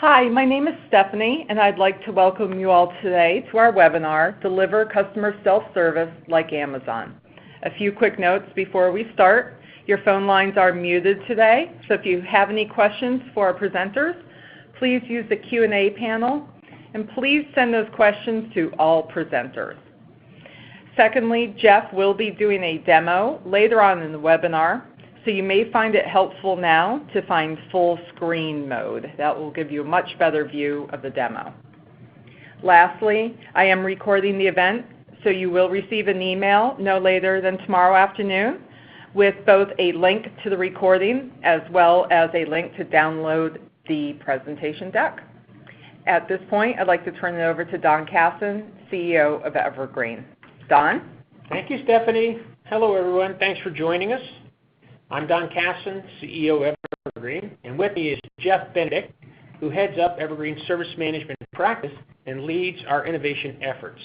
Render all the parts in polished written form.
Hi, my name is Stephanie, and I'd like to welcome you all today to our webinar, Deliver Customer Self-Service Like Amazon. A few quick notes before we start. Your phone lines are muted today, so if you have any questions for our presenters, please use the Q&A panel, and please send those questions to all presenters. Secondly, Jeff will be doing a demo later on in the webinar, so you may find it helpful now to find full screen mode. That will give you a much better view of the demo. Lastly, I am recording the event, so you will receive an email no later than tomorrow afternoon with both a link to the recording as well as a link to download the presentation deck. At this point, I'd like to turn it over to Don Casson, CEO of Evergreen. Don? Thank you, Stephanie. Hello, everyone. Thanks for joining us. I'm Don Casson, CEO of Evergreen, and with me is Jeff Benedict, who heads up Evergreen's service management practice and leads our innovation efforts.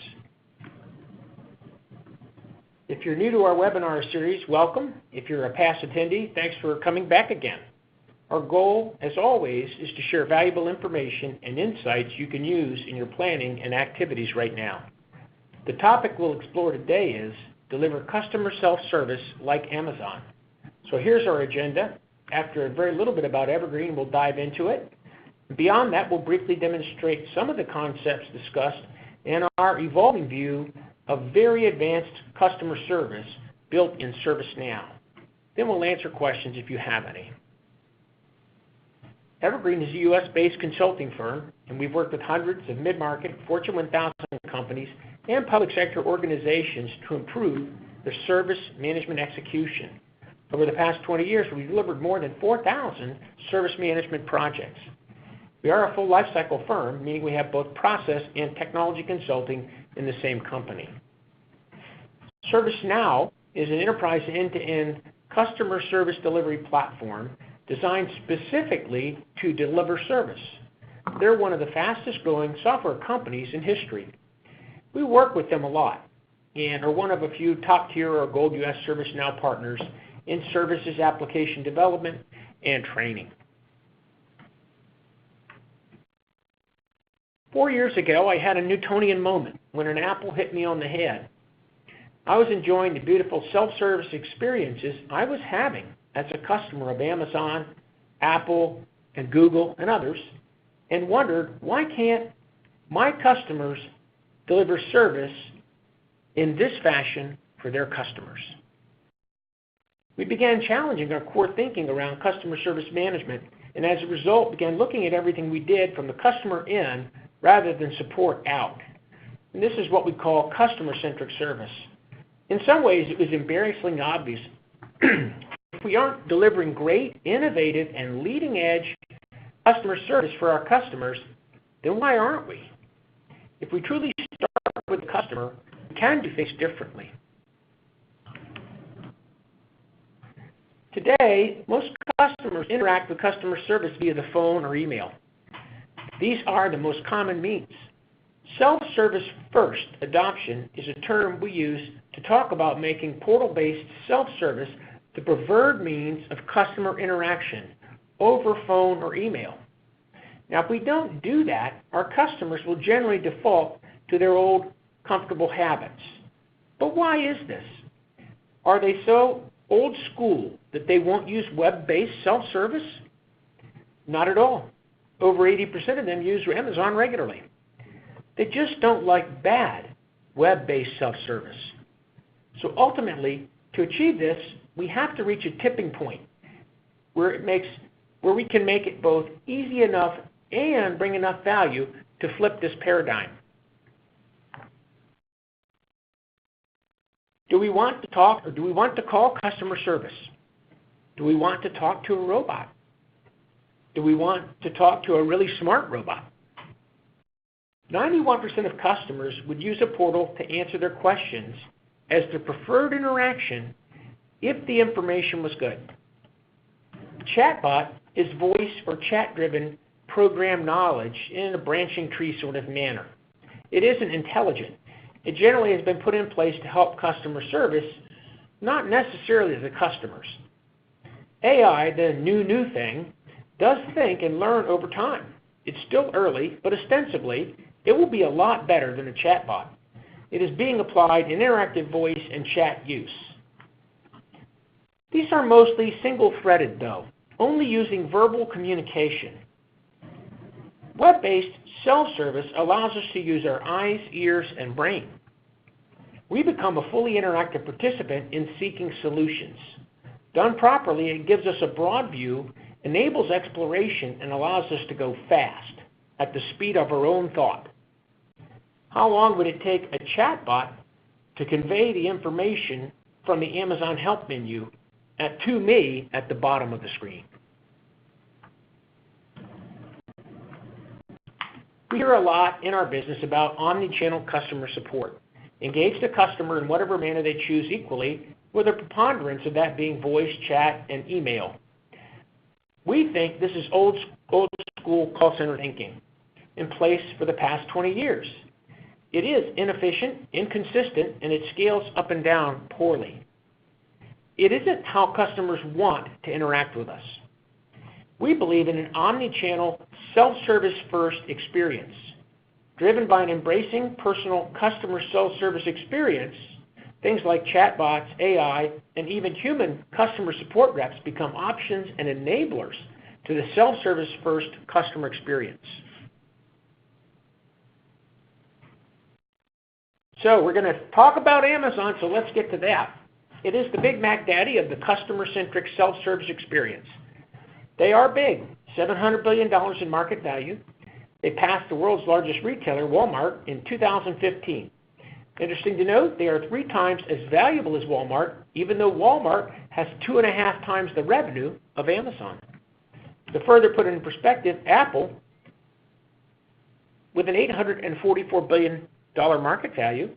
If you're new to our webinar series, welcome. If you're a past attendee, thanks for coming back again. Our goal, as always, is to share valuable information and insights you can use in your planning and activities right now. The topic we'll explore today is Deliver Customer Self-Service Like Amazon. So here's our agenda. After a very little bit about Evergreen, we'll dive into it. Beyond that, we'll briefly demonstrate some of the concepts discussed and our evolving view of very advanced customer service built in ServiceNow. Then we'll answer questions if you have any. Evergreen is a U.S.-based consulting firm, and we've worked with hundreds of mid-market, Fortune 1000 companies and public sector organizations to improve their service management execution. Over the past 20 years, we've delivered more than 4,000 service management projects. We are a full lifecycle firm, meaning we have both process and technology consulting in the same company. ServiceNow is an enterprise end-to-end customer service delivery platform designed specifically to deliver service. They're one of the fastest growing software companies in history. We work with them a lot and are one of a few top tier or gold US ServiceNow partners in services application development and training. 4 years ago, I had a Newtonian moment when an apple hit me on the head. I was enjoying the beautiful self-service experiences I was having as a customer of Amazon, Apple, and Google, and others, and wondered, why can't my customers deliver service in this fashion for their customers? We began challenging our core thinking around customer service management, and as a result began looking at everything we did from the customer in rather than support out. And this is what we call customer-centric service. In some ways, it was embarrassingly obvious. If we aren't delivering great, innovative, and leading-edge customer service for our customers, then why aren't we? If we truly start with the customer, we can do things differently. Today, most customers interact with customer service via the phone or email. These are the most common means. Self-service first adoption is a term we use to talk about making portal-based self-service the preferred means of customer interaction over phone or email. Now, if we don't do that, our customers will generally default to their old comfortable habits. But why is this? Are they so old school that they won't use web-based self-service? Not at all. Over 80% of them use Amazon regularly. They just don't like bad web-based self-service. So ultimately, to achieve this, we have to reach a tipping point where we can make it both easy enough and bring enough value to flip this paradigm. Do we want to talk, or do we want to call customer service? Do we want to talk to a robot? Do we want to talk to a really smart robot? 91% of customers would use a portal to answer their questions as their preferred interaction if the information was good. Chatbot is voice or chat-driven program knowledge in a branching tree sort of manner. It isn't intelligent. It generally has been put in place to help customer service, not necessarily the customers. AI, the new thing, does think and learn over time. It's still early, but ostensibly, it will be a lot better than a chatbot. It is being applied in interactive voice and chat use. These are mostly single-threaded, though, only using verbal communication. Web-based self-service allows us to use our eyes, ears, and brain. We become a fully interactive participant in seeking solutions. Done properly, it gives us a broad view, enables exploration, and allows us to go fast, at the speed of our own thought. How long would it take a chatbot to convey the information from the Amazon Help menu to me at the bottom of the screen? We hear a lot in our business about omni-channel customer support. Engage the customer in whatever manner they choose equally, with a preponderance of that being voice, chat, and email. We think this is old school call center thinking in place for the past 20 years. It is inefficient, inconsistent, and it scales up and down poorly. It isn't how customers want to interact with us. We believe in an omni-channel, self-service first experience. Driven by an embracing personal customer self-service experience, things like chatbots, AI, and even human customer support reps become options and enablers to the self-service first customer experience. So we're going to talk about Amazon, so let's get to that. It is the Big Mac Daddy of the customer-centric self-service experience. They are big, $700 billion in market value. They passed the world's largest retailer, Walmart, in 2015. Interesting to note, they are 3 times as valuable as Walmart, even though Walmart has 2.5 times the revenue of Amazon. To further put it in perspective, Apple, with an $844 billion market value,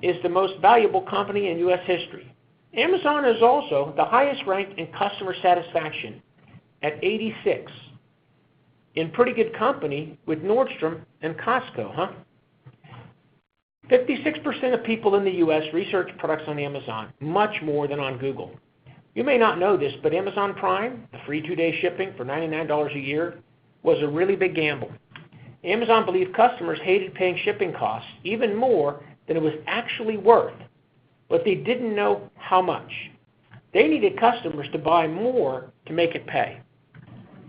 is the most valuable company in U.S. history. Amazon is also the highest ranked in customer satisfaction at 86. In pretty good company with Nordstrom and Costco, huh? 56% of people in the U.S. research products on Amazon, much more than on Google. You may not know this, but Amazon Prime, the free 2-day shipping for $99 a year, was a really big gamble. Amazon believed customers hated paying shipping costs even more than it was actually worth, but they didn't know how much. They needed customers to buy more to make it pay.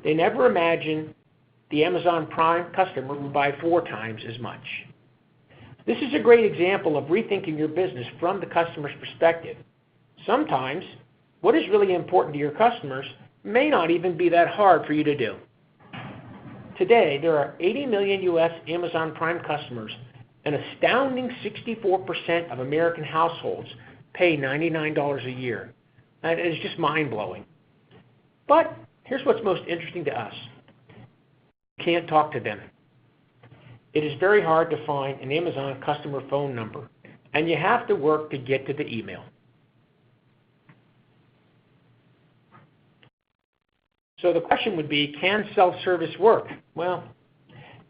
They never imagined the Amazon Prime customer would buy 4 times as much. This is a great example of rethinking your business from the customer's perspective. Sometimes, what is really important to your customers may not even be that hard for you to do. Today, there are 80 million U.S. Amazon Prime customers. An astounding 64% of American households pay $99 a year. That is just mind-blowing. But here's what's most interesting to us. You can't talk to them. It is very hard to find an Amazon customer phone number, and you have to work to get to the email. So the question would be, can self-service work? Well,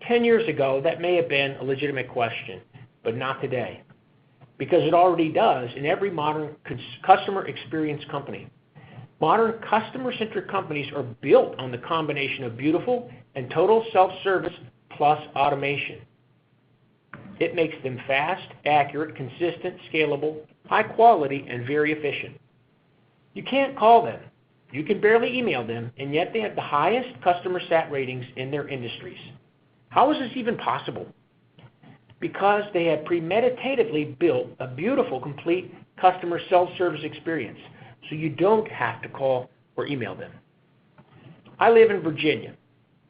10 years ago, that may have been a legitimate question, but not today, because it already does in every modern customer experience company. Modern customer-centric companies are built on the combination of beautiful and total self-service plus automation. It makes them fast, accurate, consistent, scalable, high quality, and very efficient. You can't call them. You can barely email them, and yet they have the highest customer sat ratings in their industries. How is this even possible? Because they have premeditatedly built a beautiful, complete customer self-service experience, so you don't have to call or email them. I live in Virginia,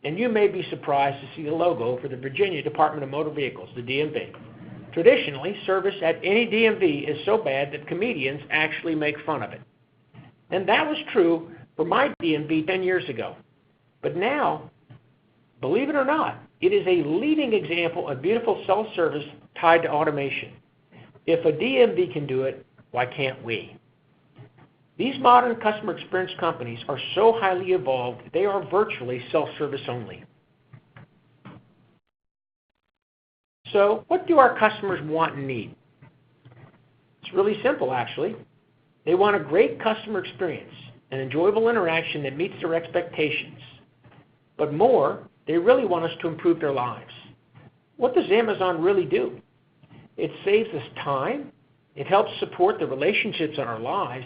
and you may be surprised to see the logo for the Virginia Department of Motor Vehicles, the DMV. Traditionally, service at any DMV is so bad that comedians actually make fun of it. And that was true for my DMV 10 years ago. But now, believe it or not, it is a leading example of beautiful self-service tied to automation. If a DMV can do it, why can't we? These modern customer experience companies are so highly evolved, they are virtually self-service only. So, what do our customers want and need? It's really simple, actually. They want a great customer experience, an enjoyable interaction that meets their expectations. But more, They really want us to improve their lives. What does Amazon really do? It saves us time, it helps support the relationships in our lives,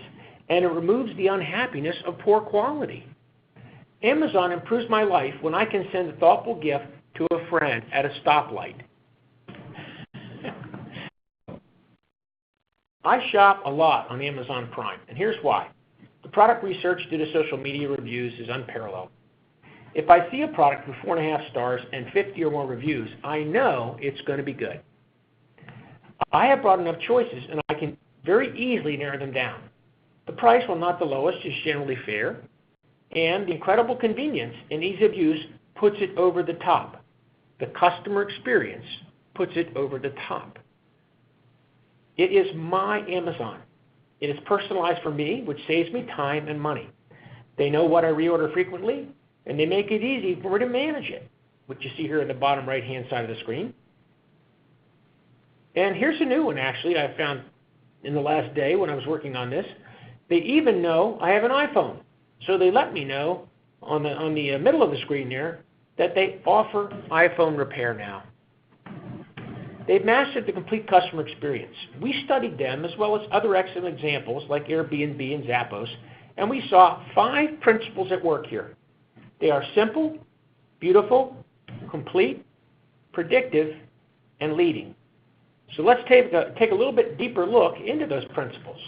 and it removes the unhappiness of poor quality. Amazon improves my life when I can send a thoughtful gift to a friend at a stoplight. I shop a lot on Amazon Prime, and here's why. The product research due to social media reviews is unparalleled. If I see a product with 4.5 stars and 50 or more reviews, I know it's going to be good. I have brought enough choices, and I can very easily narrow them down. The price, while not the lowest, is generally fair, and the incredible convenience and ease of use puts it over the top. The customer experience puts it over the top. It is my Amazon. It is personalized for me, which saves me time and money. They know what I reorder frequently, and they make it easy for me to manage it, which you see here in the bottom right-hand side of the screen. And here's a new one, actually, I found in the last day when I was working on this. They even know I have an iPhone. So they let me know on the middle of the screen there that they offer iPhone repair now. They've mastered the complete customer experience. We studied them as well as other excellent examples like Airbnb and Zappos, and we saw 5 principles at work here. They are simple, beautiful, complete, predictive, and leading. So let's take a little bit deeper look into those principles.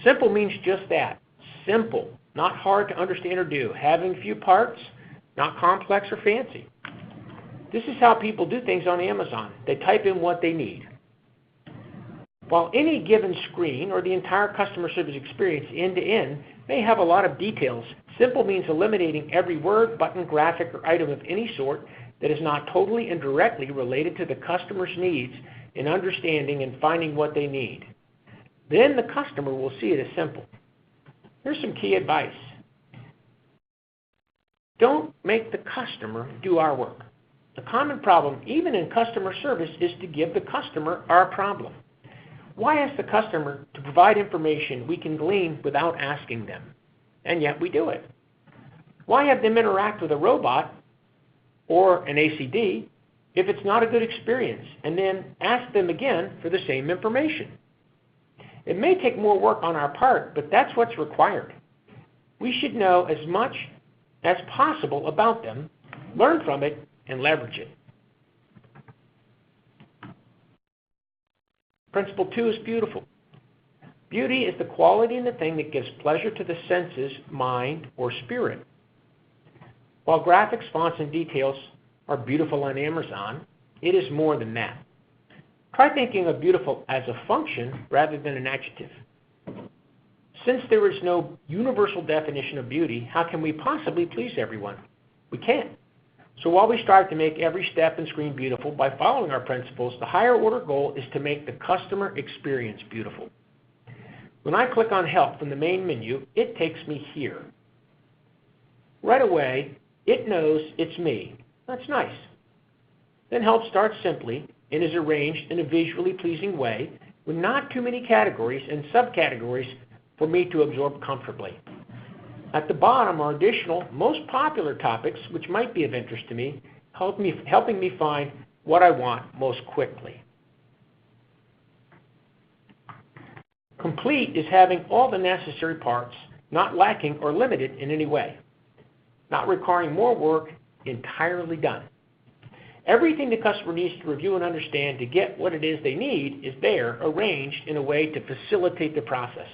Simple means just that, simple, not hard to understand or do, having few parts, not complex or fancy. This is how people do things on Amazon. They type in what they need. While any given screen or the entire customer service experience end-to-end may have a lot of details, simple means eliminating every word, button, graphic, or item of any sort that is not totally and directly related to the customer's needs in understanding and finding what they need. Then the customer will see it as simple. Here's some key advice. Don't make the customer do our work. The common problem, even in customer service, is to give the customer our problem. Why ask the customer to provide information we can glean without asking them? And yet we do it. Why have them interact with a robot or an ACD if it's not a good experience, and then ask them again for the same information? It may take more work on our part, but that's what's required. We should know as much as possible about them, learn from it, and leverage it. Principle 2 is beautiful. Beauty is the quality in the thing that gives pleasure to the senses, mind, or spirit. While graphics, fonts, and details are beautiful on Amazon, it is more than that. Try thinking of beautiful as a function rather than an adjective. Since there is no universal definition of beauty, how can we possibly please everyone? We can't. So while we strive to make every step and screen beautiful by following our principles, the higher order goal is to make the customer experience beautiful. When I click on Help from the main menu, it takes me here. Right away, it knows it's me. That's nice. Then Help starts simply and is arranged in a visually pleasing way with not too many categories and subcategories for me to absorb comfortably. At the bottom are additional, most popular topics which might be of interest to me, helping me find what I want most quickly. Complete is having all the necessary parts, not lacking or limited in any way, not requiring more work, entirely done. Everything the customer needs to review and understand to get what it is they need is there, arranged in a way to facilitate the process.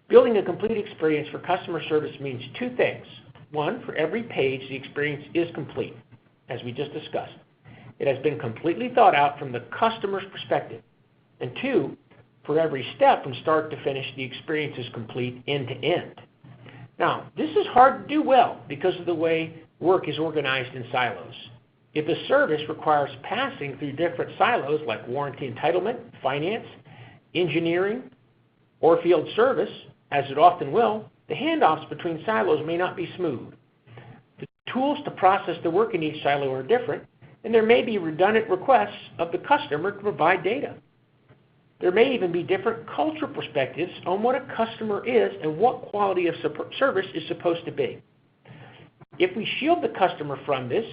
Building a complete experience for customer service means 2 things. 1, for every page, the experience is complete, as we just discussed. It has been completely thought out from the customer's perspective. And 2, for every step from start to finish, the experience is complete end to end. Now, this is hard to do well because of the way work is organized in silos. If a service requires passing through different silos like warranty entitlement, finance, engineering, or field service, as it often will, the handoffs between silos may not be smooth. The tools to process the work in each silo are different, and there may be redundant requests of the customer to provide data. There may even be different cultural perspectives on what a customer is and what quality of service is supposed to be. If we shield the customer from this,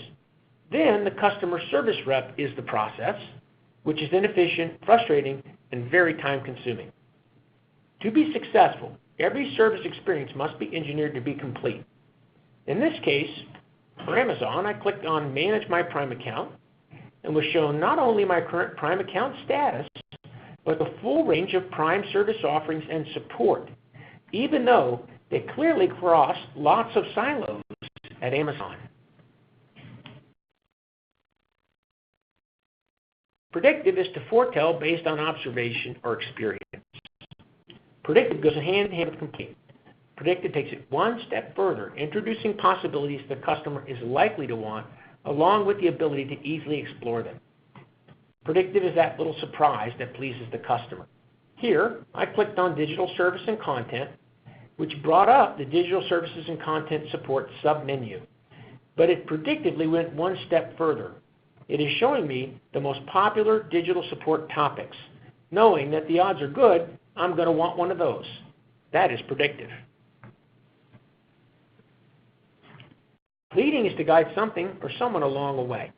then the customer service rep is the process, which is inefficient, frustrating, and very time-consuming. To be successful, every service experience must be engineered to be complete. In this case, for Amazon, I clicked on Manage My Prime Account and was shown not only my current Prime account status, but the full range of Prime service offerings and support, even though they clearly cross lots of silos at Amazon. Predictive is to foretell based on observation or experience. Predictive goes hand in hand with complete. Predictive takes it one step further, introducing possibilities the customer is likely to want, along with the ability to easily explore them. Predictive is that little surprise that pleases the customer. Here, I clicked on Digital Service and Content, which brought up the Digital Services and Content Support submenu. But it predictively went one step further. It is showing me the most popular digital support topics. Knowing that the odds are good, I'm going to want one of those. That is predictive. Leading is to guide something or someone along the way.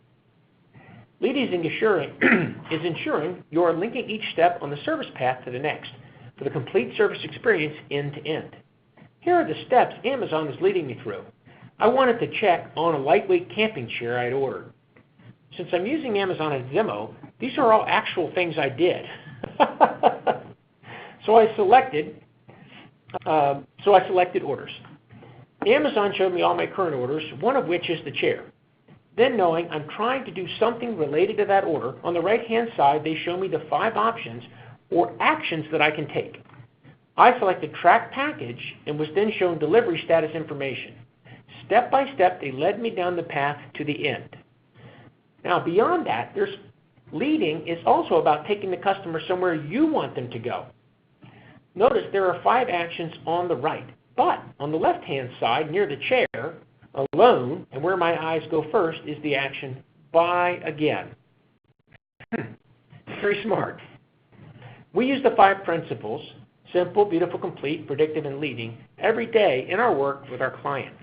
Leading is ensuring you are linking each step on the service path to the next for the complete service experience end to end. Here are the steps Amazon is leading me through. I wanted to check on a lightweight camping chair I had ordered. Since I'm using Amazon as a demo, these are all actual things I did. So I selected orders. Amazon showed me all my current orders, one of which is the chair. Then, knowing I'm trying to do something related to that order, on the right-hand side they show me the 5 options or actions that I can take. I selected Track Package and was then shown delivery status information. Step by step, they led me down the path to the end. Now, beyond that, leading is also about taking the customer somewhere you want them to go. Notice there are 5 actions on the right, but on the left-hand side, near the chair, alone, and where my eyes go first, is the action Buy Again. Very smart. We use the 5 principles, simple, beautiful, complete, predictive, and leading, every day in our work with our clients.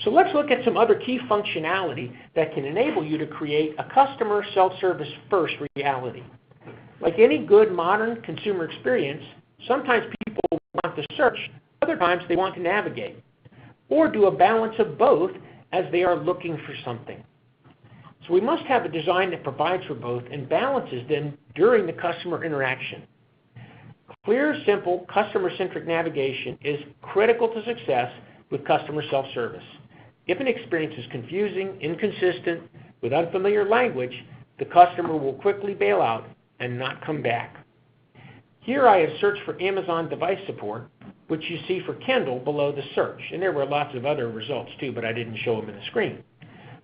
So let's look at some other key functionality that can enable you to create a customer self-service first reality. Like any good modern consumer experience, sometimes people want to search, other times they want to navigate, or do a balance of both as they are looking for something. So we must have a design that provides for both and balances them during the customer interaction. Clear, simple, customer-centric navigation is critical to success with customer self-service. If an experience is confusing, inconsistent, with unfamiliar language, the customer will quickly bail out and not come back. Here I have searched for Amazon device support, which you see for Kindle below the search. And there were lots of other results too, but I didn't show them in the screen.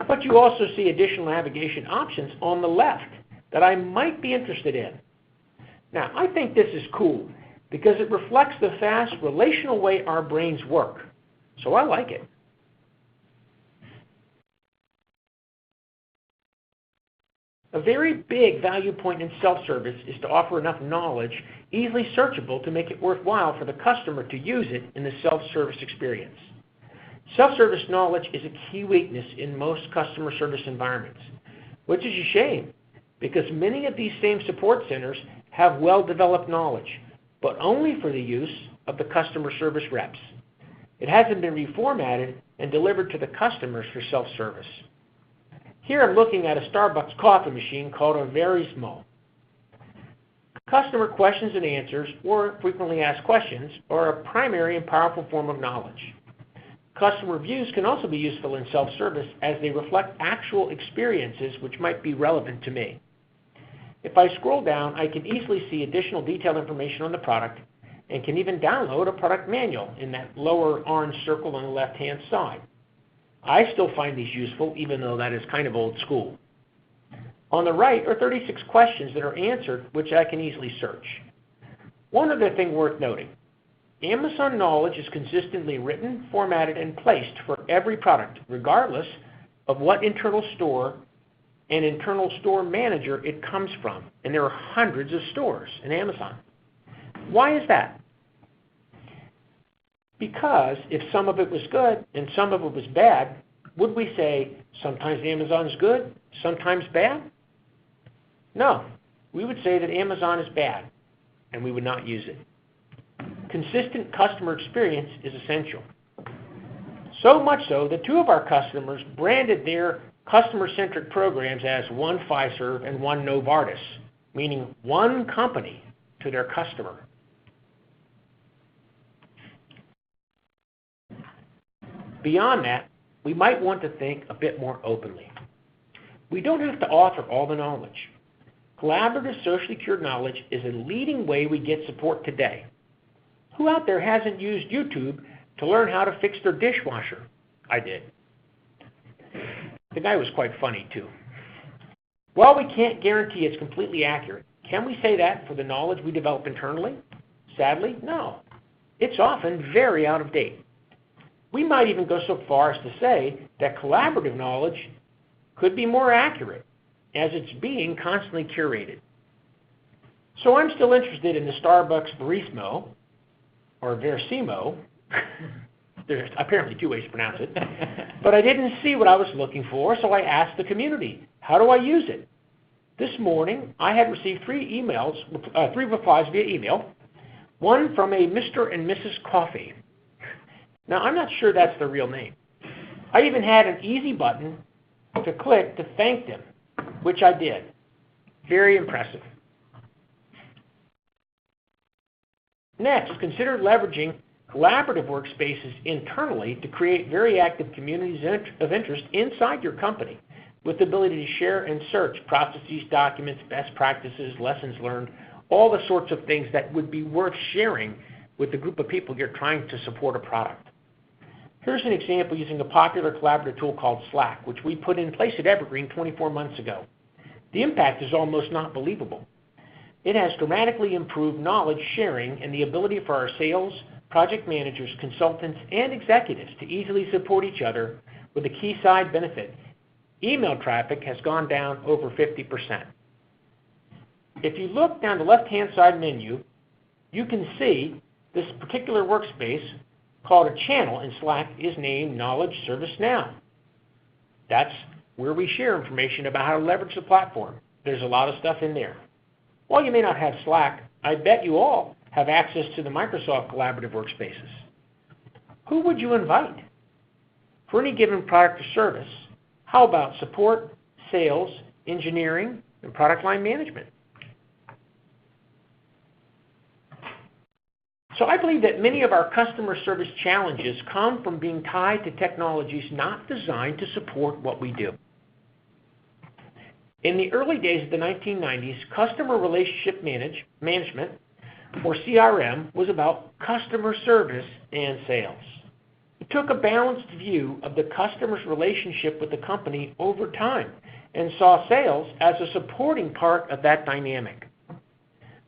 But you also see additional navigation options on the left that I might be interested in. Now, I think this is cool because it reflects the fast, relational way our brains work. So I like it. A very big value point in self-service is to offer enough knowledge easily searchable to make it worthwhile for the customer to use it in the self-service experience. Self-service knowledge is a key weakness in most customer service environments, which is a shame because many of these same support centers have well-developed knowledge, but only for the use of the customer service reps. It hasn't been reformatted and delivered to the customers for self-service. Here I'm looking at a Starbucks coffee machine called a Verismo. Customer questions and answers, or frequently asked questions, are a primary and powerful form of knowledge. Customer reviews can also be useful in self-service as they reflect actual experiences which might be relevant to me. If I scroll down, I can easily see additional detailed information on the product and can even download a product manual in that lower orange circle on the left-hand side. I still find these useful, even though that is kind of old school. On the right are 36 questions that are answered, which I can easily search. One other thing worth noting. Amazon knowledge is consistently written, formatted, and placed for every product, regardless of what internal store and internal store manager it comes from, and there are hundreds of stores in Amazon. Why is that? Because if some of it was good and some of it was bad, would we say sometimes Amazon is good, sometimes bad? No. We would say that Amazon is bad, and we would not use it. Consistent customer experience is essential. So much so that two of our customers branded their customer-centric programs as one Fiserv and one Novartis, meaning one company to their customer. Beyond that, we might want to think a bit more openly. We don't have to author all the knowledge. Collaborative socially cured knowledge is a leading way we get support today. Who out there hasn't used YouTube to learn how to fix their dishwasher? I did. The guy was quite funny, too. While we can't guarantee it's completely accurate, can we say that for the knowledge we develop internally? Sadly, no. It's often very out of date. We might even go so far as to say that collaborative knowledge could be more accurate, as it's being constantly curated. So I'm still interested in the Starbucks Verismo, or Verismo. There's apparently two ways to pronounce it. But I didn't see what I was looking for, so I asked the community, how do I use it? This morning, I had received three replies via email, one from a Mr. and Mrs. Coffee. Now, I'm not sure that's their real name. I even had an easy button to click to thank them, which I did. Very impressive. Next, consider leveraging collaborative workspaces internally to create very active communities of interest inside your company with the ability to share and search processes, documents, best practices, lessons learned, all the sorts of things that would be worth sharing with the group of people you're trying to support a product. Here's an example using a popular collaborative tool called Slack, which we put in place at Evergreen 24 months ago. The impact is almost not believable. It has dramatically improved knowledge sharing and the ability for our sales, project managers, consultants, and executives to easily support each other with a key side benefit. Email traffic has gone down over 50%. If you look down the left-hand side menu, you can see this particular workspace called a channel in Slack is named Knowledge Service Now. That's where we share information about how to leverage the platform. There's a lot of stuff in there. While you may not have Slack, I bet you all have access to the Microsoft Collaborative Workspaces. Who would you invite? For any given product or service, how about support, sales, engineering, and product line management? So I believe that many of our customer service challenges come from being tied to technologies not designed to support what we do. In the early days of the 1990s, customer relationship management, or CRM, was about customer service and sales. It took a balanced view of the customer's relationship with the company over time and saw sales as a supporting part of that dynamic.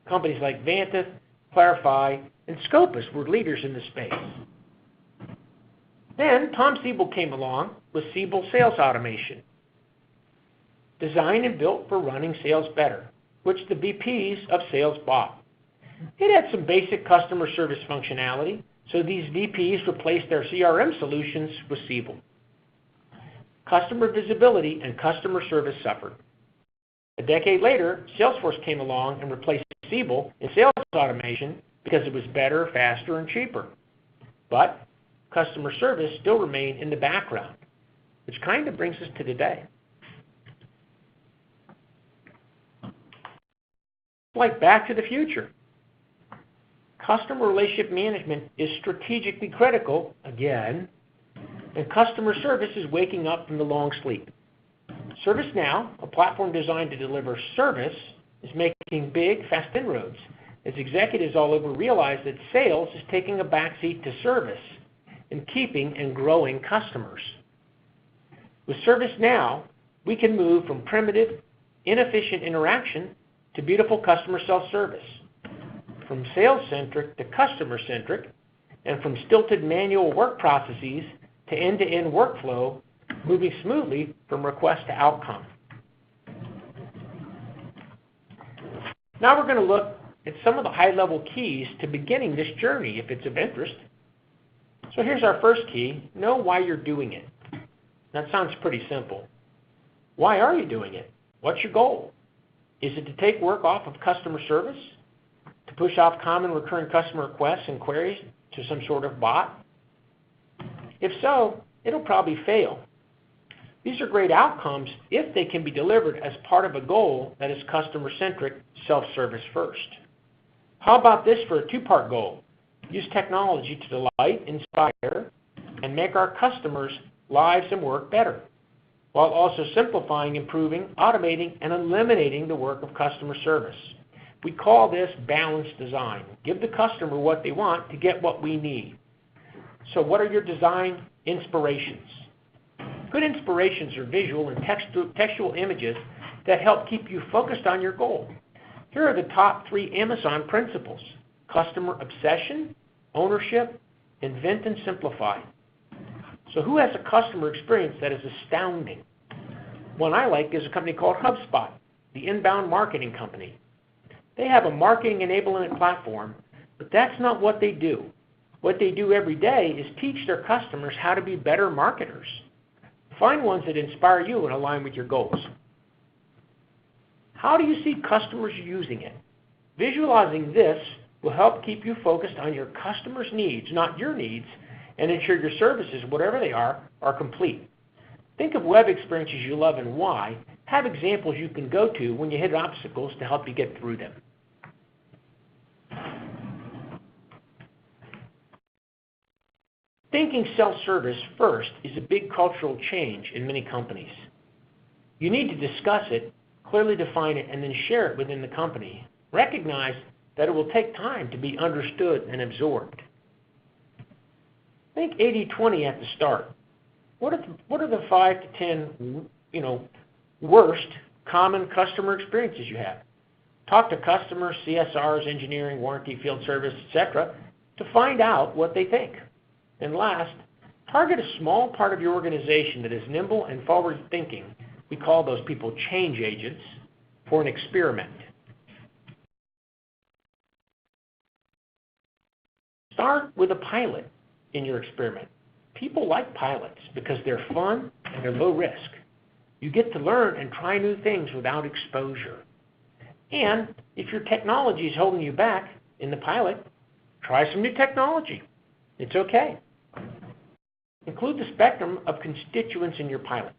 Companies like Vantiv, Clarify, and Scopus were leaders in the space. Then Tom Siebel came along with Siebel Sales Automation, designed and built for running sales better, which the VPs of sales bought. It had some basic customer service functionality, so these VPs replaced their CRM solutions with Siebel. Customer visibility and customer service suffered. A decade later, Salesforce came along and replaced Siebel in sales automation because it was better, faster, and cheaper. But customer service still remained in the background, which kind of brings us to today. Like Back to the Future. Customer relationship management is strategically critical, again, and customer service is waking up from the long sleep. ServiceNow, a platform designed to deliver service, is making big, fast inroads as executives all over realize that sales is taking a backseat to service and keeping and growing customers. With ServiceNow, we can move from primitive, inefficient interaction to beautiful customer self-service, from sales-centric to customer-centric, and from stilted manual work processes to end-to-end workflow, moving smoothly from request to outcome. Now we're going to look at some of the high-level keys to beginning this journey if it's of interest. So here's our first key: know why you're doing it. That sounds pretty simple. Why are you doing it? What's your goal? Is it to take work off of customer service? To push off common recurring customer requests and queries to some sort of bot? If so, it'll probably fail. These are great outcomes if they can be delivered as part of a goal that is customer-centric, self-service first. How about this for a two-part goal? Use technology to delight, inspire, and make our customers' lives and work better, while also simplifying, improving, automating, and eliminating the work of customer service. We call this balanced design. Give the customer what they want to get what we need. So what are your design inspirations? Good inspirations are visual and textual images that help keep you focused on your goal. Here are the top 3 Amazon principles: customer obsession, ownership, invent and simplify. So who has a customer experience that is astounding? One I like is a company called HubSpot, the inbound marketing company. They have a marketing enablement platform, but that's not what they do. What they do every day is teach their customers how to be better marketers. Find ones that inspire you and align with your goals. How do you see customers using it? Visualizing this will help keep you focused on your customers' needs, not your needs, and ensure your services, whatever they are complete. Think of web experiences you love and why. Have examples you can go to when you hit obstacles to help you get through them. Thinking self-service first is a big cultural change in many companies. You need to discuss it, clearly define it, and then share it within the company. Recognize that it will take time to be understood and absorbed. Think 80-20 at the start. What are the 5 to 10 worst common customer experiences you have? Talk to customers, CSRs, engineering, warranty, field service, etc., to find out what they think. And last, target a small part of your organization that is nimble and forward-thinking. We call those people change agents, for an experiment. Start with a pilot in your experiment. People like pilots because they're fun and they're low risk. You get to learn and try new things without exposure. And if your technology is holding you back in the pilot, try some new technology. It's okay. Include the spectrum of constituents in your pilot.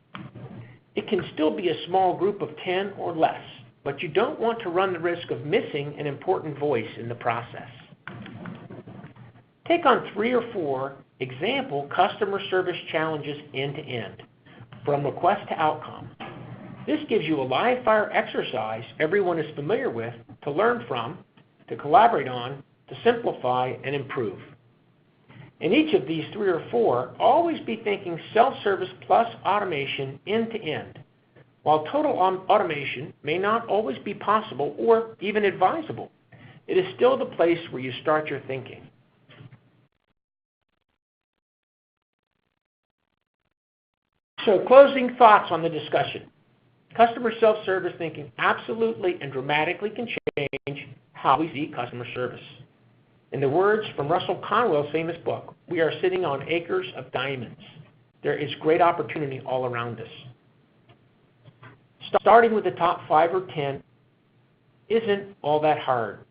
It can still be a small group of 10 or less, but you don't want to run the risk of missing an important voice in the process. Take on 3 or 4 example customer service challenges end to end, from request to outcome. This gives you a live fire exercise everyone is familiar with to learn from, to collaborate on, to simplify and improve. In each of these 3 or 4, always be thinking self-service plus automation end to end. While total automation may not always be possible or even advisable, it is still the place where you start your thinking. So closing thoughts on the discussion. Customer self-service thinking absolutely and dramatically can change how we see customer service. In the words from Russell Conwell's famous book, we are sitting on acres of diamonds. There is great opportunity all around us. Starting with the top 5 or 10 isn't all that hard.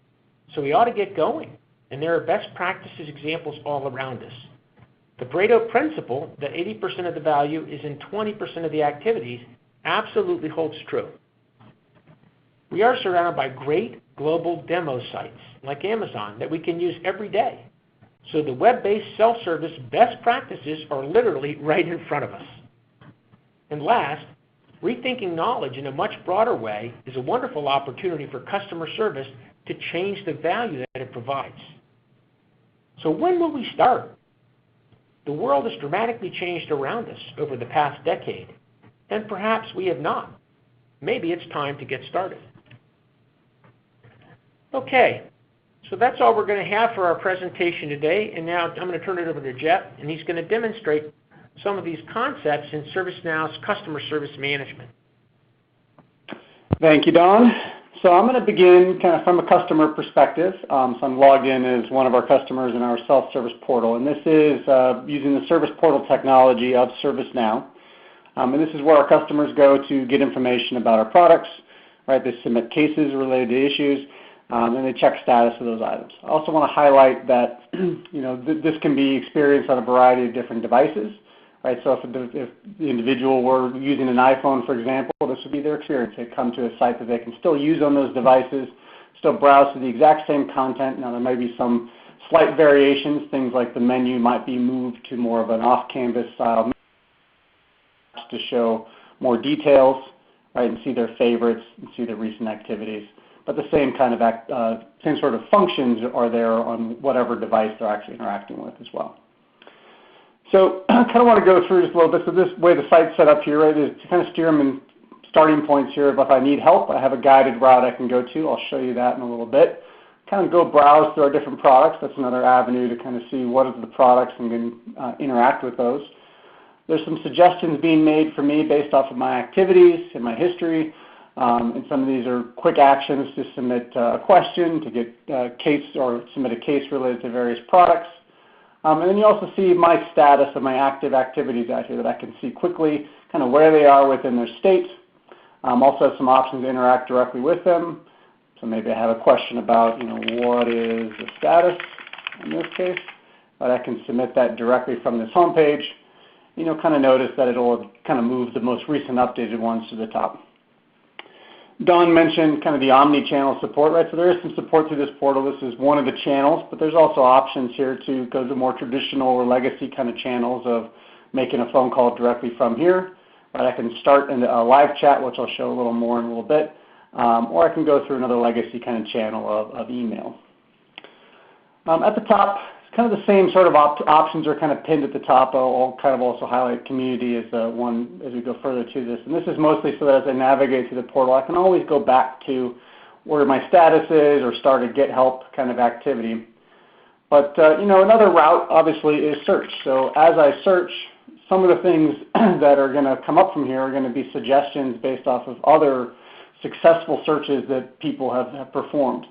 So we ought to get going. And there are best practices examples all around us. The Pareto principle that 80% of the value is in 20% of the activities absolutely holds true. We are surrounded by great global demo sites like Amazon that we can use every day. So the web-based self-service best practices are literally right in front of us. And last, rethinking knowledge in a much broader way is a wonderful opportunity for customer service to change the value that it provides. So when will we start? The world has dramatically changed around us over the past decade, and perhaps we have not. Maybe it's time to get started. Okay, so that's all we're going to have for our presentation today, and now I'm going to turn it over to Jeff, and he's going to demonstrate some of these concepts in ServiceNow's customer service management. Thank you, Don. So I'm going to begin kind of from a customer perspective. So I'm logged in as one of our customers in our self-service portal, and this is using the service portal technology of ServiceNow. And this is where our customers go to get information about our products, right? They submit cases related to issues, and they check status of those items. I also want to highlight that this can be experienced on a variety of different devices. Right, so if the individual were using an iPhone, for example, this would be their experience. They come to a site that they can still use on those devices, still browse to the exact same content. Now there may be some slight variations, things like the menu might be moved to more of an off-canvas style to show more details, right, and see their favorites and see their recent activities. But the same kind of same sort of functions are there on whatever device they're actually interacting with as well. So I kind of want to go through just a little bit. So this way the site's set up here, right, is to kind of steer them in starting points here. If I need help, I have a guided route I can go to. I'll show you that in a little bit. Kind of go browse through our different products. That's another avenue to kind of see what are the products and then interact with those. There's some suggestions being made for me based off of my activities and my history. And some of these are quick actions to submit a question, to get case or submit a case related to various products. And then you also see my status of my active activities out here that I can see quickly, kind of where they are within their state. Also have some options to interact directly with them. So maybe I have a question about, what is the status in this case. But I can submit that directly from this homepage. Kind of notice that it'll kind of move the most recent updated ones to the top. Don mentioned kind of the omni-channel support, right? So there is some support through this portal. This is one of the channels, but there's also options here to go to more traditional or legacy kind of channels of making a phone call directly from here. Right? I can start in a live chat, which I'll show a little more in a little bit, or I can go through another legacy kind of channel of email. At the top, kind of the same sort of options are kind of pinned at the top. I'll kind of also highlight community as one as we go further to this. And this is mostly so that as I navigate through the portal, I can always go back to where my status is or start a get help kind of activity. But another route obviously is search. So as I search, some of the things that are going to come up from here are going to be suggestions based off of other successful searches that people have performed.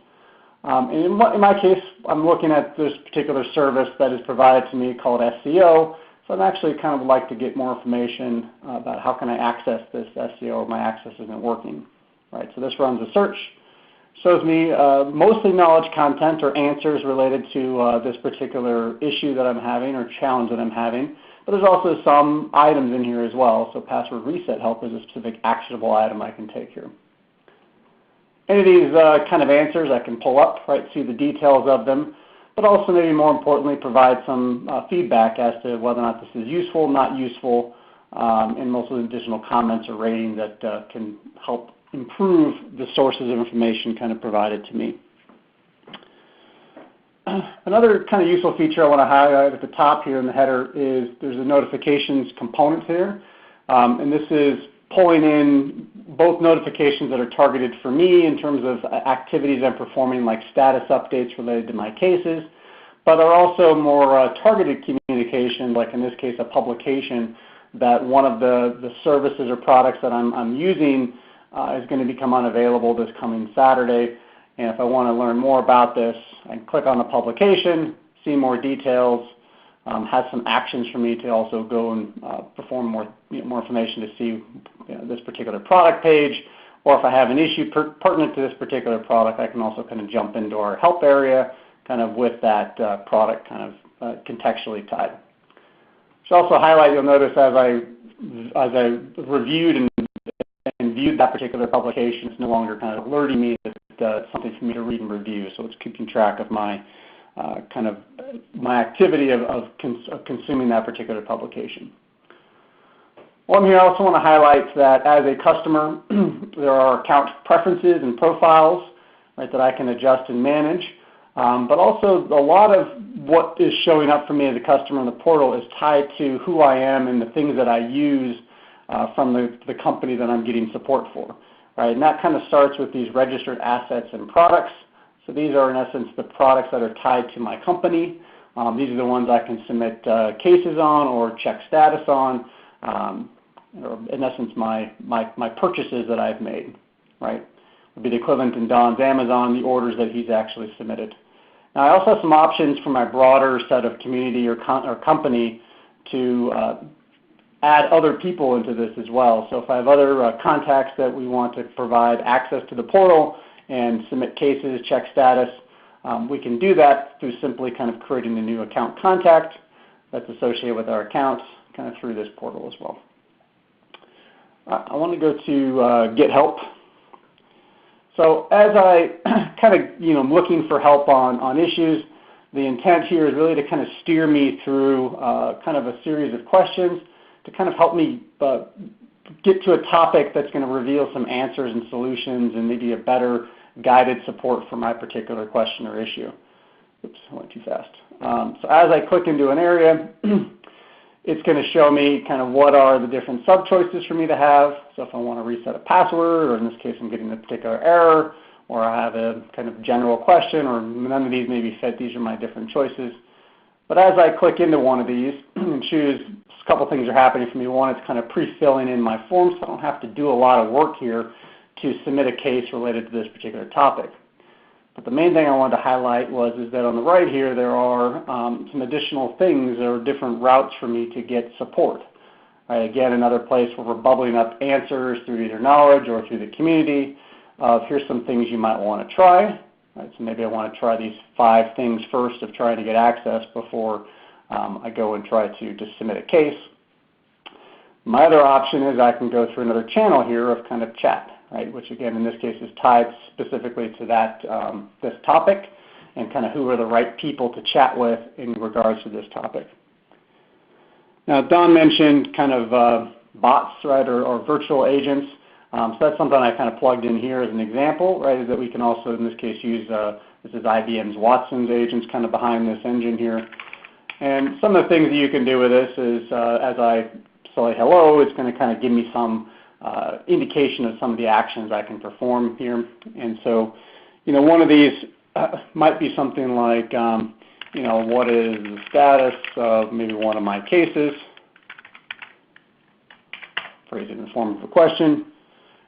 In my case, I'm looking at this particular service that is provided to me called SEO. So I'd actually kind of like to get more information about how can I access this SEO or my access isn't working. Right, so this runs a search, shows me mostly knowledge content or answers related to this particular issue that I'm having or challenge that I'm having. But there's also some items in here as well. So password reset help is a specific actionable item I can take here. Any of these kind of answers I can pull up, right, see the details of them, but also maybe more importantly provide some feedback as to whether or not this is useful, not useful, and also additional comments or ratings that can help improve the sources of information kind of provided to me. Another kind of useful feature I want to highlight at the top here in the header is there's a notifications component here, and this is pulling in both notifications that are targeted for me in terms of activities I'm performing, like status updates related to my cases, but are also more targeted communications, like in this case a publication that one of the services or products that I'm using is going to become unavailable this coming Saturday. And if I want to learn more about this, I can click on the publication, see more details, has some actions for me to also go and perform more information to see this particular product page, or if I have an issue pertinent to this particular product, I can also kind of jump into our help area kind of with that product kind of contextually tied. So also highlight, you'll notice as I reviewed and viewed that particular publication, it's no longer kind of alerting me that it's something for me to read and review, so it's keeping track of my kind of my activity of consuming that particular publication. While I'm here, I also want to highlight that as a customer, there are account preferences and profiles, right, that I can adjust and manage. But also a lot of what is showing up for me as a customer in the portal is tied to who I am and the things that I use from the company that I'm getting support for. Right? And that kind of starts with these registered assets and products. So these are in essence the products that are tied to my company. These are the ones I can submit cases on or check status on, or in essence my purchases that I've made. Right? would be the equivalent in Don's Amazon, the orders that he's actually submitted. Now, I also have some options for my broader set of community or company to add other people into this as well. So if I have other contacts that we want to provide access to the portal and submit cases, check status, we can do that through simply kind of creating a new account contact that's associated with our accounts kind of through this portal as well. I want to go to Get Help. So as I kind of, looking for help on issues, the intent here is really to kind of steer me through kind of a series of questions to kind of help me get to a topic that's going to reveal some answers and solutions and maybe a better guided support for my particular question or issue. Oops, I went too fast. So as I click into an area, it's going to show me kind of what are the different sub-choices for me to have. So if I want to reset a password, or in this case I'm getting a particular error, or I have a kind of general question, or none of these maybe fit, these are my different choices. But as I click into one of these and choose, a couple things are happening for me. One, it's kind of pre-filling in my form, so I don't have to do a lot of work here to submit a case related to this particular topic. But the main thing I wanted to highlight is that on the right here there are some additional things or different routes for me to get support. Right, again, another place where we're bubbling up answers through either knowledge or through the community. Here's some things you might want to try. Right, so maybe I want to try these 5 things first of trying to get access before I go and try to just submit a case. My other option is I can go through another channel here of kind of chat. Right, which again in this case is tied specifically to that this topic and kind of who are the right people to chat with in regards to this topic. Now Don mentioned kind of bots, right, or virtual agents. So that's something I kind of plugged in here as an example, right, is that we can also in this case use, this is IBM's Watson's agents kind of behind this engine here. And some of the things that you can do with this is as I say hello, it's going to kind of give me some indication of some of the actions I can perform here. And so, one of these might be something like, what is the status of maybe one of my cases? Phrase it in the form of a question.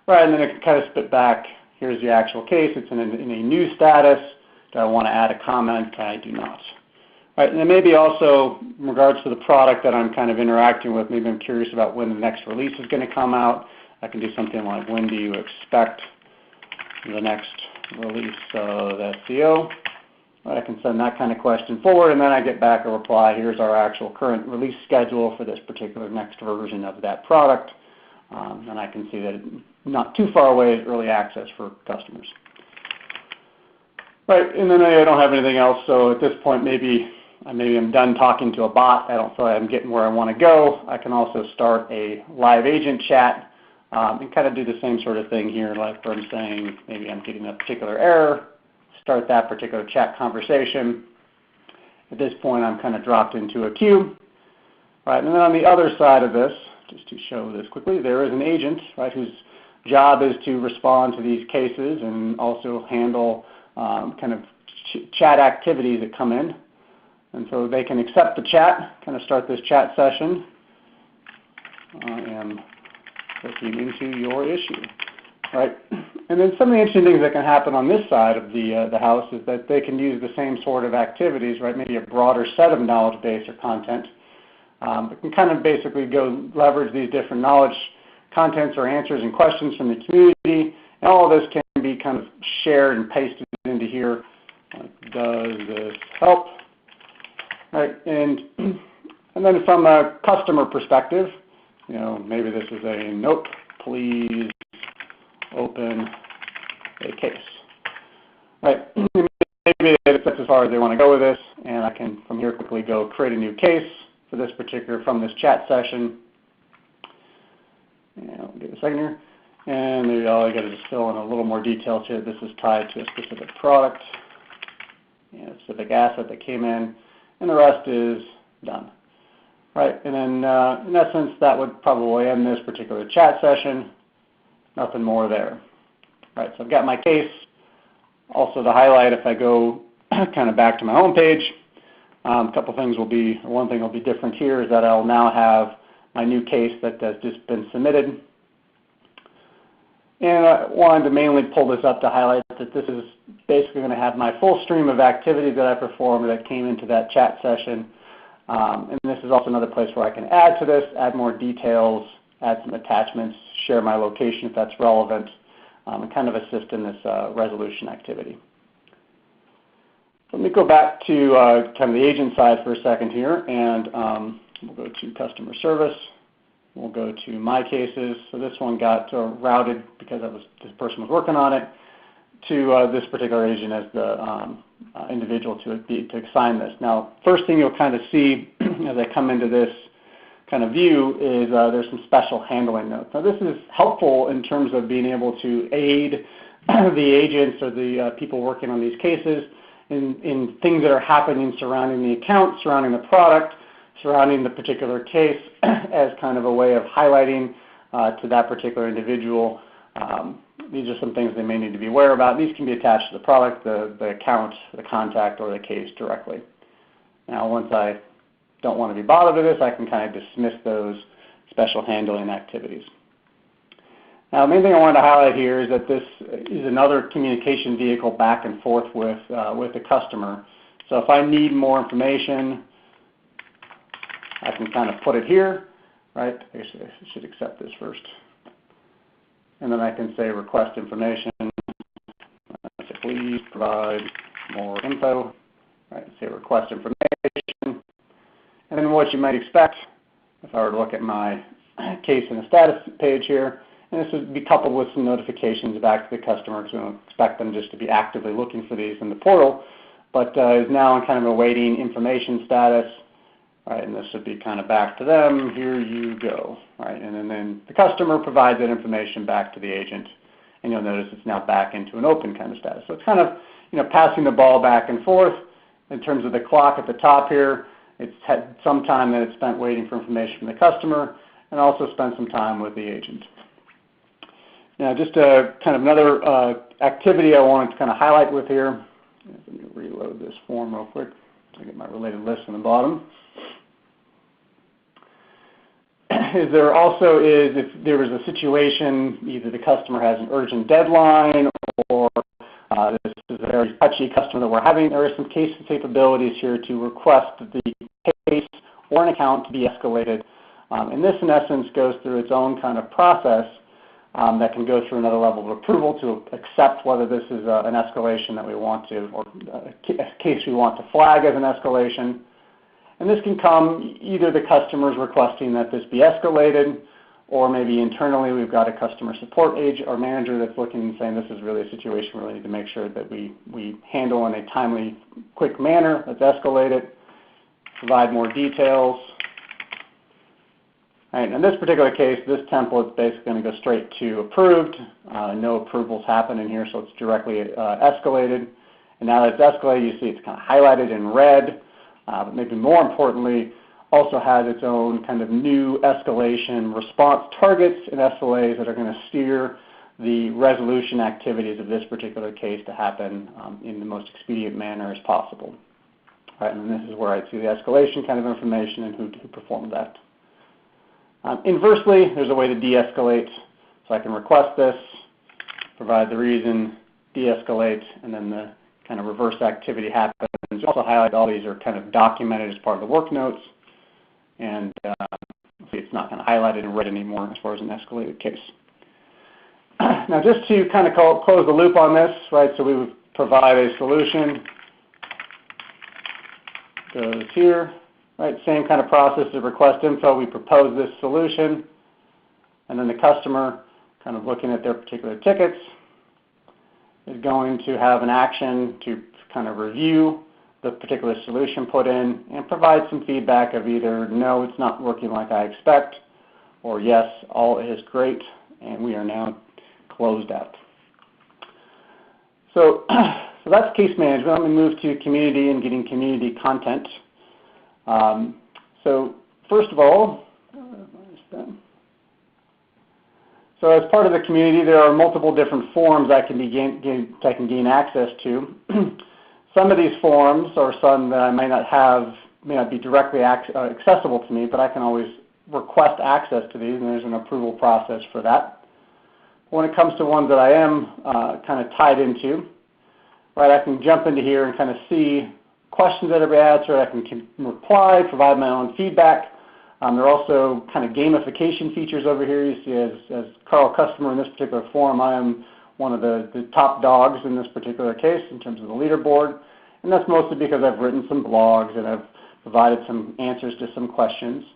Right, and then it can kind of spit back, here's the actual case. It's in a new status. Do I want to add a comment? I do not. Right, and then maybe also in regards to the product that I'm kind of interacting with, maybe I'm curious about when the next release is going to come out. I can do something like, when do you expect the next release of SEO? Right, I can send that kind of question forward, and then I get back a reply. Here's our actual current release schedule for this particular next version of that product. And I can see that not too far away is early access for customers. Right, and then I don't have anything else, so at this point maybe I'm done talking to a bot. I don't feel like I'm getting where I want to go. I can also start a live agent chat and kind of do the same sort of thing here, like where I'm saying maybe I'm getting a particular error, start that particular chat conversation. At this point I'm kind of dropped into a queue. Right, and then on the other side of this, just to show this quickly, there is an agent, right, whose job is to respond to these cases and also handle kind of chat activities that come in. And so they can accept the chat, kind of start this chat session. I am looking into your issue. Right? And then some of the interesting things that can happen on this side of the house is that they can use the same sort of activities, right, maybe a broader set of knowledge base or content. But can kind of basically go leverage these different knowledge contents or answers and questions from the community. And all of this can be kind of shared and pasted into here. Like, does this help? Right, and then from a customer perspective, maybe this is a nope, please open a case. Right, maybe that's as far as they want to go with this, and I can from here quickly go create a new case for this particular from this chat session. And I'll give it a second here, and maybe all I got to just fill in a little more details here. This is tied to a specific product, a specific asset that came in. And the rest is done. Right, and then in essence, that would probably end this particular chat session. Nothing more there. Right, so I've got my case. Also to highlight, if I go kind of back to my home page, one thing will be different here is that I'll now have my new case that has just been submitted. And I wanted to mainly pull this up to highlight that this is basically going to have my full stream of activity that I performed that came into that chat session. And this is also another place where I can add to this, add more details, add some attachments, share my location if that's relevant, and kind of assist in this resolution activity. Let me go back to kind of the agent side for a second here, and we'll go to customer service. We'll go to my cases. So this one got routed because this person was working on it to this particular agent as the individual to assign this. Now, first thing you'll kind of see as I come into this kind of view is there's some special handling notes. Now, this is helpful in terms of being able to aid the agents or the people working on these cases in things that are happening surrounding the account, surrounding the product, surrounding the particular case as kind of a way of highlighting to that particular individual. These are some things they may need to be aware about. These can be attached to the product, the account, the contact, or the case directly. Now, once I don't want to be bothered with this, I can kind of dismiss those special handling activities. Now, the main thing I wanted to highlight here is that this is another communication vehicle back and forth with the customer. So if I need more information, I can kind of put it here, right? I should accept this first. And then I can say request information. I say please provide more info. Right? Say request information. And then what you might expect, if I were to look at my case in the status page here, and this would be coupled with some notifications back to the customer because we don't expect them just to be actively looking for these in the portal, but is now in kind of awaiting information status. Right, and this would be kind of back to them, here you go. Right, and then the customer provides that information back to the agent, and you'll notice it's now back into an open kind of status. So it's kind of passing the ball back and forth. In terms of the clock at the top here, it's had some time that it's spent waiting for information from the customer, and also spent some time with the agent. Now, just kind of another activity I wanted to kind of highlight with here. Let me reload this form real quick to get my related list on the bottom. Is there also is if there was a situation, either the customer has an urgent deadline or this is a very touchy customer that we're having, there are some case capabilities here to request the case or an account to be escalated. And this, in essence, goes through its own kind of process that can go through another level of approval to accept whether this is an escalation that we want to, or a case we want to flag as an escalation. And this can come either the customer is requesting that this be escalated, or maybe internally we've got a customer support agent or manager that's looking and saying this is really a situation where we need to make sure that we handle in a timely, quick manner. Let's escalate it, provide more details. All right, in this particular case, this template is basically going to go straight to approved. No approvals happen in here, so it's directly escalated. And now that it's escalated, you see it's kind of highlighted in red. But maybe more importantly, also has its own kind of new escalation response targets and SLAs that are going to steer the resolution activities of this particular case to happen in the most expedient manner as possible. All right, and this is where I'd see the escalation kind of information and who performed that. Inversely, there's a way to de-escalate. So I can request this, provide the reason, de-escalate, and then the kind of reverse activity happens. Also highlight all these are kind of documented as part of the work notes, and see it's not kind of highlighted in red anymore as far as an escalated case. Now, just to kind of close the loop on this, right? So we would provide a solution. Goes here, right? Same kind of process of request info. We propose this solution, and then the customer, kind of looking at their particular tickets, is going to have an action to kind of review the particular solution put in and provide some feedback of either no, it's not working like I expect, or yes, all is great, and we are now closed out. So that's case management. Let me move to community and getting community content. So first of all, so as part of the community, there are multiple different forms I can gain access to. Some of these forms are some that I may not be directly accessible to me, but I can always request access to these, and there's an approval process for that. When it comes to ones that I am kind of tied into, right, I can jump into here and kind of see questions that are answered. I can reply, provide my own feedback. There are also kind of gamification features over here. You see as Carl customer in this particular forum, I am one of the top dogs in this particular case in terms of the leaderboard. And that's mostly because I've written some blogs and I've provided some answers to some questions.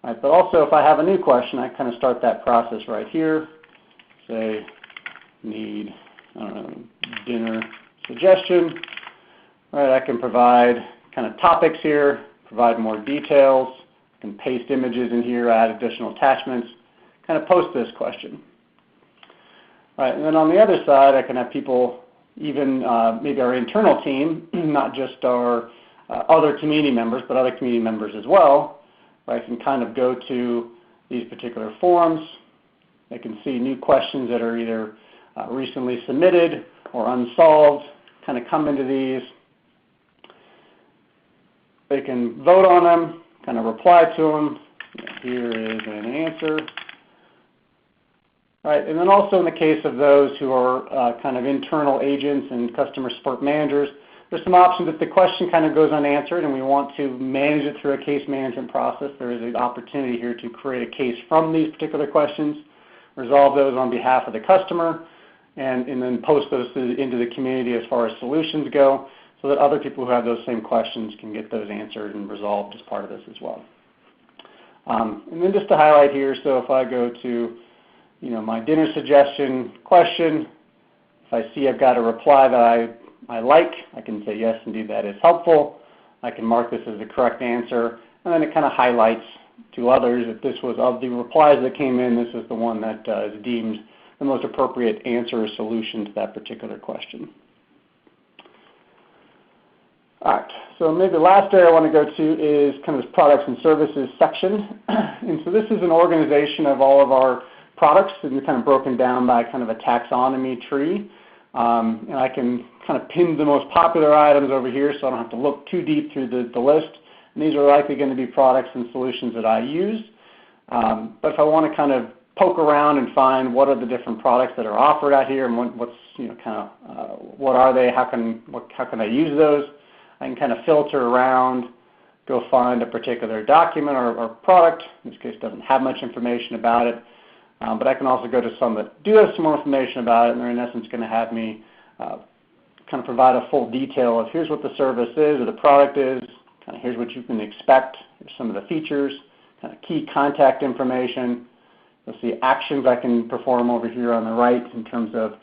Right, but also if I have a new question, I kind of start that process right here. Say, need, I don't know, dinner suggestion. Right, I can provide kind of topics here, provide more details, and paste images in here, add additional attachments, kind of post this question. Right, and then on the other side, I can have people, even maybe our internal team, not just our other community members, but other community members as well. Right, I can kind of go to these particular forums. They can see new questions that are either recently submitted or unsolved, kind of come into these. They can vote on them, kind of reply to them. Here is an answer. Right, and then also in the case of those who are kind of internal agents and customer support managers, there's some options if the question kind of goes unanswered and we want to manage it through a case management process. There is an opportunity here to create a case from these particular questions, resolve those on behalf of the customer, and then post those into the community as far as solutions go, so that other people who have those same questions can get those answered and resolved as part of this as well. And then just to highlight here, so if I go to my dinner suggestion question, if I see I've got a reply that I like, I can say yes, indeed that is helpful. I can mark this as the correct answer, and then it kind of highlights to others that this was, of the replies that came in, this is the one that is deemed the most appropriate answer or solution to that particular question. All right, so maybe the last area I want to go to is kind of this products and services section. And so this is an organization of all of our products, and they're kind of broken down by kind of a taxonomy tree. And I can kind of pin the most popular items over here so I don't have to look too deep through the list. And these are likely going to be products and solutions that I use. But if I want to kind of poke around and find what are the different products that are offered out here and what's what are they, how can I use those, I can kind of filter around, go find a particular document or product. In this case, it doesn't have much information about it. But I can also go to some that do have some more information about it, and they're in essence going to have me kind of provide a full detail of here's what the service is or the product is, kind of here's what you can expect, here's some of the features, kind of key contact information. You'll see actions I can perform over here on the right in terms of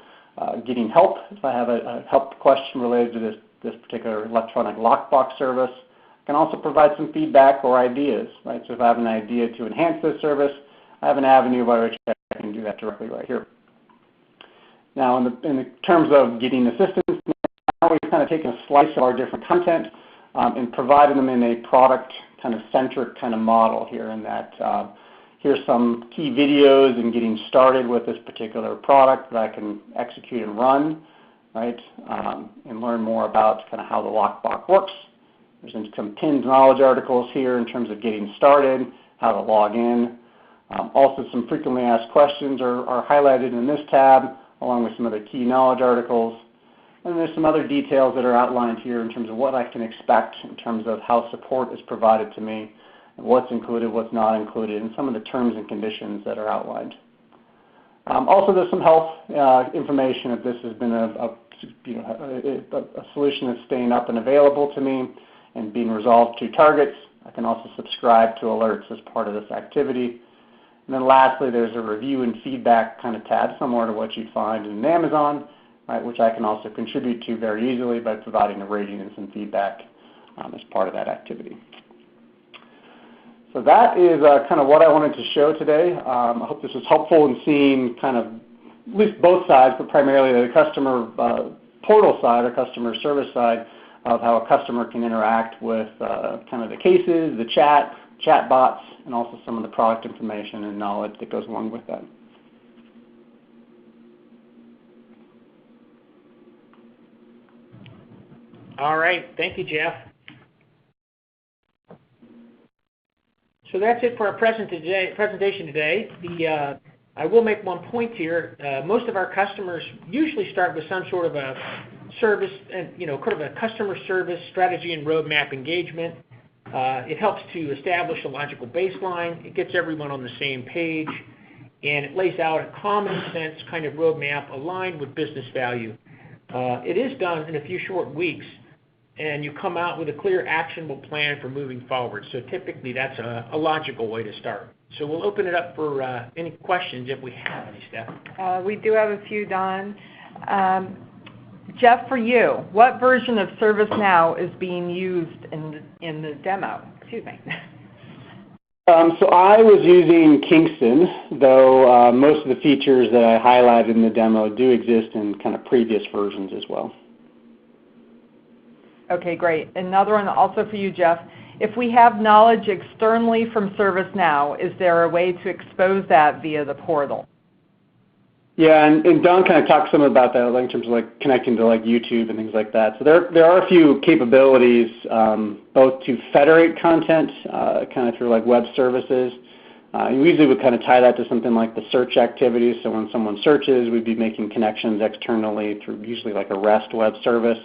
getting help. If I have a help question related to this particular electronic lockbox service, I can also provide some feedback or ideas. Right? So if I have an idea to enhance this service, I have an avenue by which I can do that directly right here. Now, in the terms of getting assistance, now we've kind of taken a slice of our different content and provided them in a product kind of centric kind of model here, in that here's some key videos in getting started with this particular product that I can execute and run, right, and learn more about kind of how the lockbox works. There's some pinned knowledge articles here in terms of getting started, how to log in. Also, some frequently asked questions are highlighted in this tab, along with some other key knowledge articles. And there's some other details that are outlined here in terms of what I can expect in terms of how support is provided to me, and what's included, what's not included, and some of the terms and conditions that are outlined. Also, there's some health information if this has been a solution that's staying up and available to me and being resolved to targets. I can also subscribe to alerts as part of this activity. And then lastly, there's a review and feedback kind of tab, similar to what you'd find in Amazon, right, which I can also contribute to very easily by providing a rating and some feedback as part of that activity. So that is kind of what I wanted to show today. I hope this was helpful in seeing kind of at least both sides, but primarily the customer portal side or customer service side of how a customer can interact with kind of the cases, the chat bots, and also some of the product information and knowledge that goes along with that. All right, thank you, Jeff. So that's it for our presentation today. I will make one point here. Most of our customers usually start with some sort of a service and, kind of a customer service strategy and roadmap engagement. It helps to establish a logical baseline. It gets everyone on the same page, and it lays out a common sense kind of roadmap aligned with business value. It is done in a few short weeks, and you come out with a clear, actionable plan for moving forward. So typically, that's a logical way to start. So we'll open it up for any questions if we have any, Steph. We do have a few, Don. Jeff, for you, what version of ServiceNow is being used in the demo? Excuse me. So I was using Kingston, though most of the features that I highlighted in the demo do exist in kind of previous versions as well. Okay, great. Another one also for you, Jeff. If we have knowledge externally from ServiceNow, is there a way to expose that via the portal? Yeah, and Don kind of talked some about that, like in terms of like connecting to like YouTube and things like that. So there are a few capabilities, both to federate content, kind of through like web services. We usually would kind of tie that to something like the search activities. So when someone searches, we'd be making connections externally through usually like a REST web service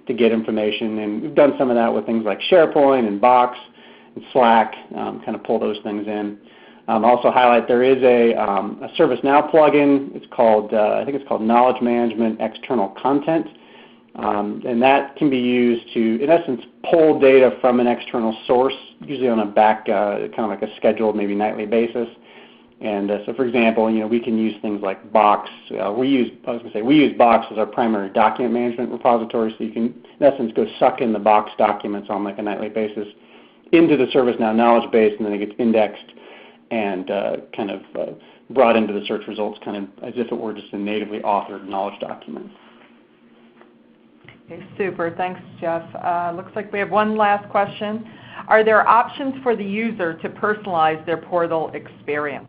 to get information. And we've done some of that with things like SharePoint and Box and Slack, kind of pull those things in. Also highlight there is a ServiceNow plugin. It's called, I think it's called Knowledge Management External Content. And that can be used to, in essence, pull data from an external source, usually on a kind of like a scheduled, maybe nightly basis. And so, for example, we can use things like Box. We use Box as our primary document management repository, so you can, in essence, go suck in the Box documents on like a nightly basis into the ServiceNow knowledge base, and then it gets indexed and kind of brought into the search results, kind of as if it were just a natively authored knowledge document. Okay, super. Thanks, Jeff. Looks like we have one last question. Are there options for the user to personalize their portal experience?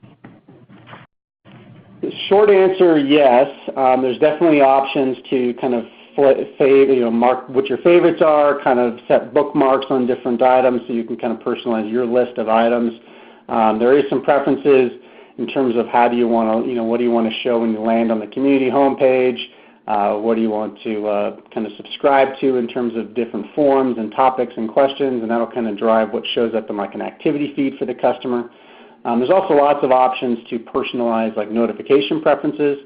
The short answer, yes. There's definitely options to kind of mark what your favorites are, kind of set bookmarks on different items so you can kind of personalize your list of items. There is some preferences in terms of how do you want to, what do you want to show when you land on the community homepage? What do you want to kind of subscribe to in terms of different forms and topics and questions, and that'll kind of drive what shows up in like an activity feed for the customer. There's also lots of options to personalize like notification preferences,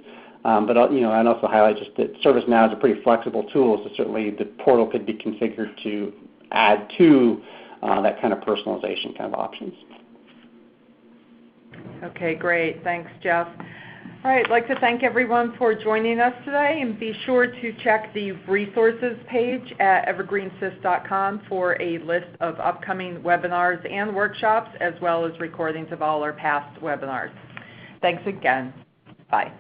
but I'd also highlight just that ServiceNow is a pretty flexible tool, so certainly the portal could be configured to add to that kind of personalization kind of options. Okay, great. Thanks, Jeff. All right, I'd like to thank everyone for joining us today, and be sure to check the resources page at evergreensys.com for a list of upcoming webinars and workshops, as well as recordings of all our past webinars. Thanks again. Bye.